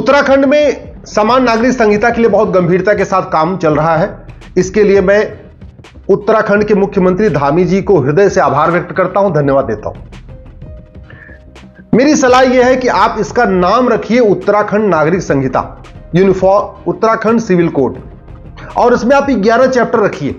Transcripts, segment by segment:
उत्तराखंड में समान नागरिक संहिता के लिए बहुत गंभीरता के साथ काम चल रहा है। इसके लिए मैं उत्तराखंड के मुख्यमंत्री धामी जी को हृदय से आभार व्यक्त करता हूं, धन्यवाद देता हूं। मेरी सलाह यह है कि आप इसका नाम रखिए उत्तराखंड नागरिक संहिता, यूनिफॉर्म उत्तराखंड सिविल कोड, और इसमें आप 11 चैप्टर रखिए।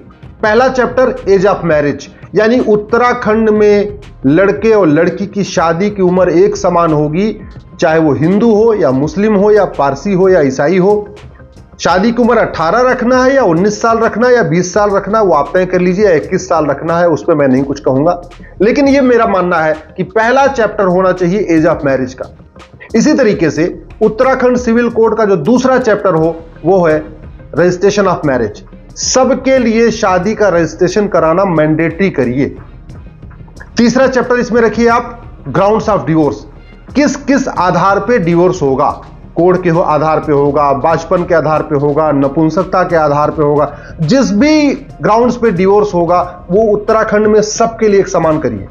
पहला चैप्टर एज ऑफ मैरिज, यानी उत्तराखंड में लड़के और लड़की की शादी की उम्र एक समान होगी, चाहे वो हिंदू हो या मुस्लिम हो या पारसी हो या ईसाई हो। शादी की उम्र 18 रखना है या 19 साल रखना है या 20 साल रखना है, वो आप तय कर लीजिए, या 21 साल रखना है, उस पर मैं नहीं कुछ कहूंगा। लेकिन ये मेरा मानना है कि पहला चैप्टर होना चाहिए एज ऑफ मैरिज का। इसी तरीके से उत्तराखंड सिविल कोड का जो दूसरा चैप्टर हो वो है रजिस्ट्रेशन ऑफ मैरिज। सबके लिए शादी का रजिस्ट्रेशन कराना मैंडेटरी करिए। तीसरा चैप्टर इसमें रखिए आप ग्राउंड्स ऑफ डिवोर्स, किस किस आधार पे डिवोर्स होगा। कोड के आधार पे होगा, बाचपन के आधार पे होगा, नपुंसकता के आधार पे होगा, जिस भी ग्राउंड्स पे डिवोर्स होगा वो उत्तराखंड में सबके लिए एक समान करिए।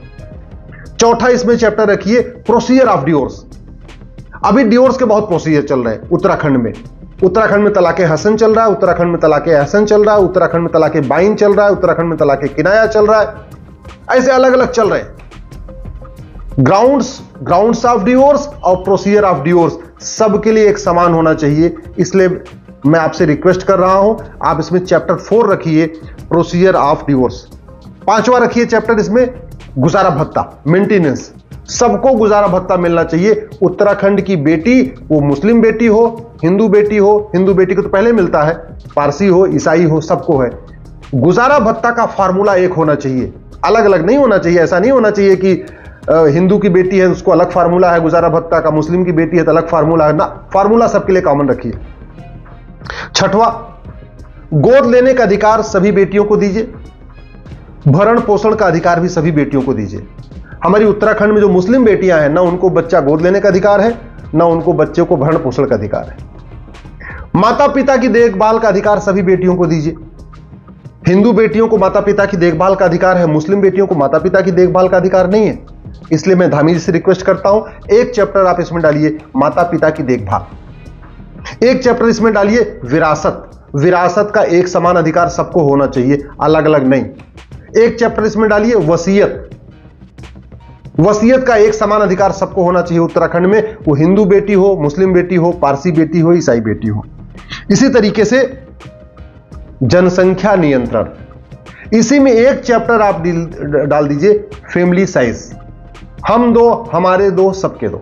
चौथा इसमें चैप्टर रखिए प्रोसीजर ऑफ डिवोर्स। अभी डिवोर्स के बहुत प्रोसीजर चल रहे हैं उत्तराखंड में। उत्तराखंड में तलाके हसन चल रहा है, उत्तराखंड में तलाके एहसन चल रहा है, उत्तराखंड में तलाके बाइन चल रहा है, उत्तराखंड में तलाके किनाया चल रहा है। ऐसे अलग अलग चल रहे हैं। ग्राउंड्स ऑफ डिवोर्स और प्रोसीजर ऑफ डिवोर्स सबके लिए एक समान होना चाहिए। इसलिए मैं आपसे रिक्वेस्ट कर रहा हूं, आप इसमें चैप्टर 4 रखिए प्रोसीजर ऑफ डिवोर्स। पांचवा रखिए चैप्टर इसमें गुजारा भत्ता, मेंटेनेंस। सबको गुजारा भत्ता मिलना चाहिए। उत्तराखंड की बेटी, वो मुस्लिम बेटी हो, हिंदू बेटी हो, हिंदू बेटी को तो पहले मिलता है, पारसी हो, ईसाई हो, सबको है। गुजारा भत्ता का फार्मूला एक होना चाहिए, अलग अलग नहीं होना चाहिए। ऐसा नहीं होना चाहिए कि हिंदू की बेटी है उसको अलग फार्मूला है गुजारा भत्ता का, मुस्लिम की बेटी है तो अलग फार्मूला है ना। फार्मूला सबके लिए कॉमन रखिए। छठवां, गोद लेने का अधिकार सभी बेटियों को दीजिए। भरण पोषण का अधिकार भी सभी बेटियों को दीजिए। हमारी उत्तराखंड में जो मुस्लिम बेटियां हैं ना, उनको बच्चा गोद लेने का अधिकार है, ना उनको बच्चे को भरण पोषण का अधिकार है। माता पिता की देखभाल का अधिकार सभी बेटियों को दीजिए। हिंदू बेटियों को माता पिता की देखभाल का अधिकार है, मुस्लिम बेटियों को माता पिता की देखभाल का अधिकार नहीं है। इसलिए मैं धामी जी से रिक्वेस्ट करता हूं, एक चैप्टर आप इसमें डालिए माता पिता की देखभाल। एक चैप्टर इसमें डालिए विरासत। विरासत का एक समान अधिकार सबको होना चाहिए, अलग अलग नहीं। एक चैप्टर इसमें डालिए वसीयत। वसीयत का एक समान अधिकार सबको होना चाहिए उत्तराखंड में, वो हिंदू बेटी हो, मुस्लिम बेटी हो, पारसी बेटी हो, ईसाई बेटी हो। इसी तरीके से जनसंख्या नियंत्रण, इसी में एक चैप्टर आप डाल दीजिए फैमिली साइज। हम दो, हमारे दो, सबके दो।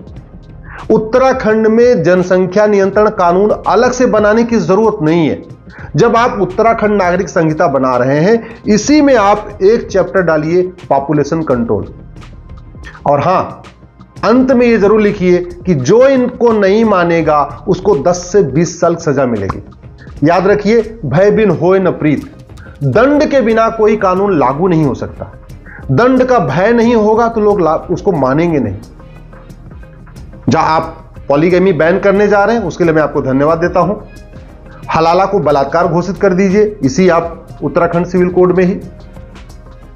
उत्तराखंड में जनसंख्या नियंत्रण कानून अलग से बनाने की जरूरत नहीं है। जब आप उत्तराखंड नागरिक संहिता बना रहे हैं, इसी में आप एक चैप्टर डालिए पॉपुलेशन कंट्रोल। और हां, अंत में यह जरूर लिखिए कि जो इनको नहीं मानेगा उसको 10 से 20 साल सजा मिलेगी। याद रखिए, भय बिन होए न प्रीत। दंड के बिना कोई कानून लागू नहीं हो सकता। दंड का भय नहीं होगा तो लोग उसको मानेंगे नहीं। जहां आप पॉलीगैमी बैन करने जा रहे हैं, उसके लिए मैं आपको धन्यवाद देता हूं। हलाला को बलात्कार घोषित कर दीजिए, इसी आप उत्तराखंड सिविल कोड में ही।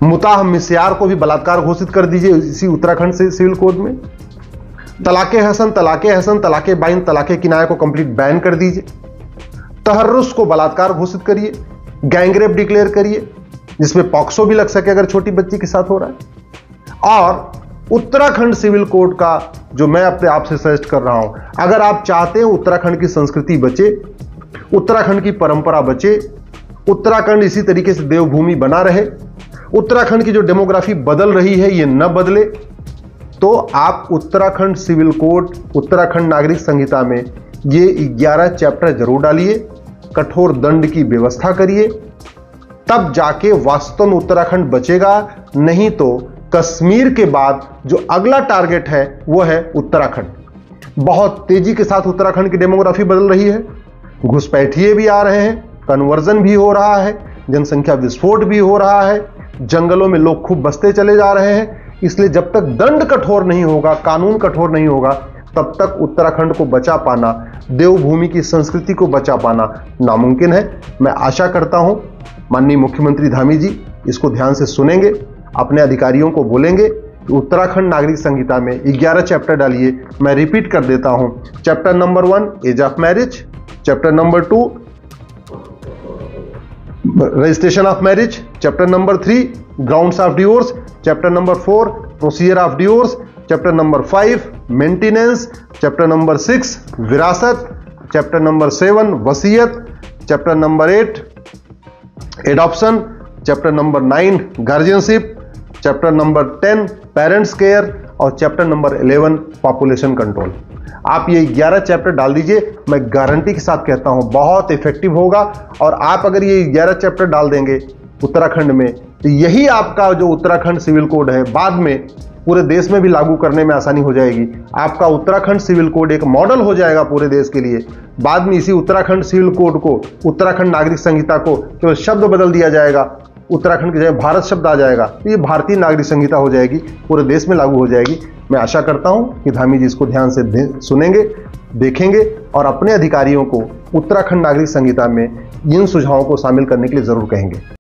मुताह मिस्यार को भी बलात्कार घोषित कर दीजिए, इसी उत्तराखंड से सिविल कोड में। तलाके हसन, तलाके बाइन, तलाके किनाया को कंप्लीट बैन कर दीजिए। तहर्रुस को बलात्कार घोषित करिए। गैंगरेप डिक्लेयर करिए, जिसमें पॉक्सो भी लग सके अगर छोटी बच्ची के साथ हो रहा है। और उत्तराखंड सिविल कोड का जो मैं अपने आप से सजेस्ट कर रहा हूं, अगर आप चाहते हैं उत्तराखंड की संस्कृति बचे, उत्तराखंड की परंपरा बचे, उत्तराखंड इसी तरीके से देवभूमि बना रहे, उत्तराखंड की जो डेमोग्राफी बदल रही है ये न बदले, तो आप उत्तराखंड सिविल कोड, उत्तराखंड नागरिक संहिता में ये 11 चैप्टर जरूर डालिए। कठोर दंड की व्यवस्था करिए, तब जाके वास्तव में उत्तराखंड बचेगा। नहीं तो कश्मीर के बाद जो अगला टारगेट है वो है उत्तराखंड। बहुत तेजी के साथ उत्तराखंड की डेमोग्राफी बदल रही है, घुसपैठिए भी आ रहे हैं, कन्वर्जन भी हो रहा है, जनसंख्या विस्फोट भी हो रहा है, जंगलों में लोग खूब बसते चले जा रहे हैं। इसलिए जब तक दंड कठोर नहीं होगा, कानून कठोर नहीं होगा, तब तक उत्तराखंड को बचा पाना, देवभूमि की संस्कृति को बचा पाना नामुमकिन है। मैं आशा करता हूं माननीय मुख्यमंत्री धामी जी इसको ध्यान से सुनेंगे, अपने अधिकारियों को बोलेंगे उत्तराखंड नागरिक संहिता में 11 चैप्टर डालिए। मैं रिपीट कर देता हूं। Chapter number 1 age of marriage, chapter number 2 registration of marriage, chapter number 3 grounds of divorce, chapter number 4 procedure of divorce, chapter number 5 maintenance, chapter number 6 विरासत, चैप्टर नंबर 7 वसीयत, chapter number 8 adoption, chapter number 9 guardianship, chapter number 10 parents care और chapter number 11 population control. आप ये 11 chapter डाल दीजिए, मैं guarantee के साथ कहता हूं बहुत इफेक्टिव होगा। और आप अगर ये 11 चैप्टर डाल देंगे उत्तराखंड में, तो यही आपका जो उत्तराखंड सिविल कोड है बाद में पूरे देश में भी लागू करने में आसानी हो जाएगी। आपका उत्तराखंड सिविल कोड एक मॉडल हो जाएगा पूरे देश के लिए। बाद में इसी उत्तराखंड सिविल कोड को, उत्तराखंड नागरिक संहिता को केवल शब्द बदल दिया जाएगा, उत्तराखंड की जगह भारत शब्द आ जाएगा, तो ये भारतीय नागरिक संहिता हो जाएगी, पूरे देश में लागू हो जाएगी। मैं आशा करता हूं कि धामी जी इसको ध्यान से सुनेंगे, देखेंगे और अपने अधिकारियों को उत्तराखंड नागरिक संहिता में इन सुझावों को शामिल करने के लिए जरूर कहेंगे।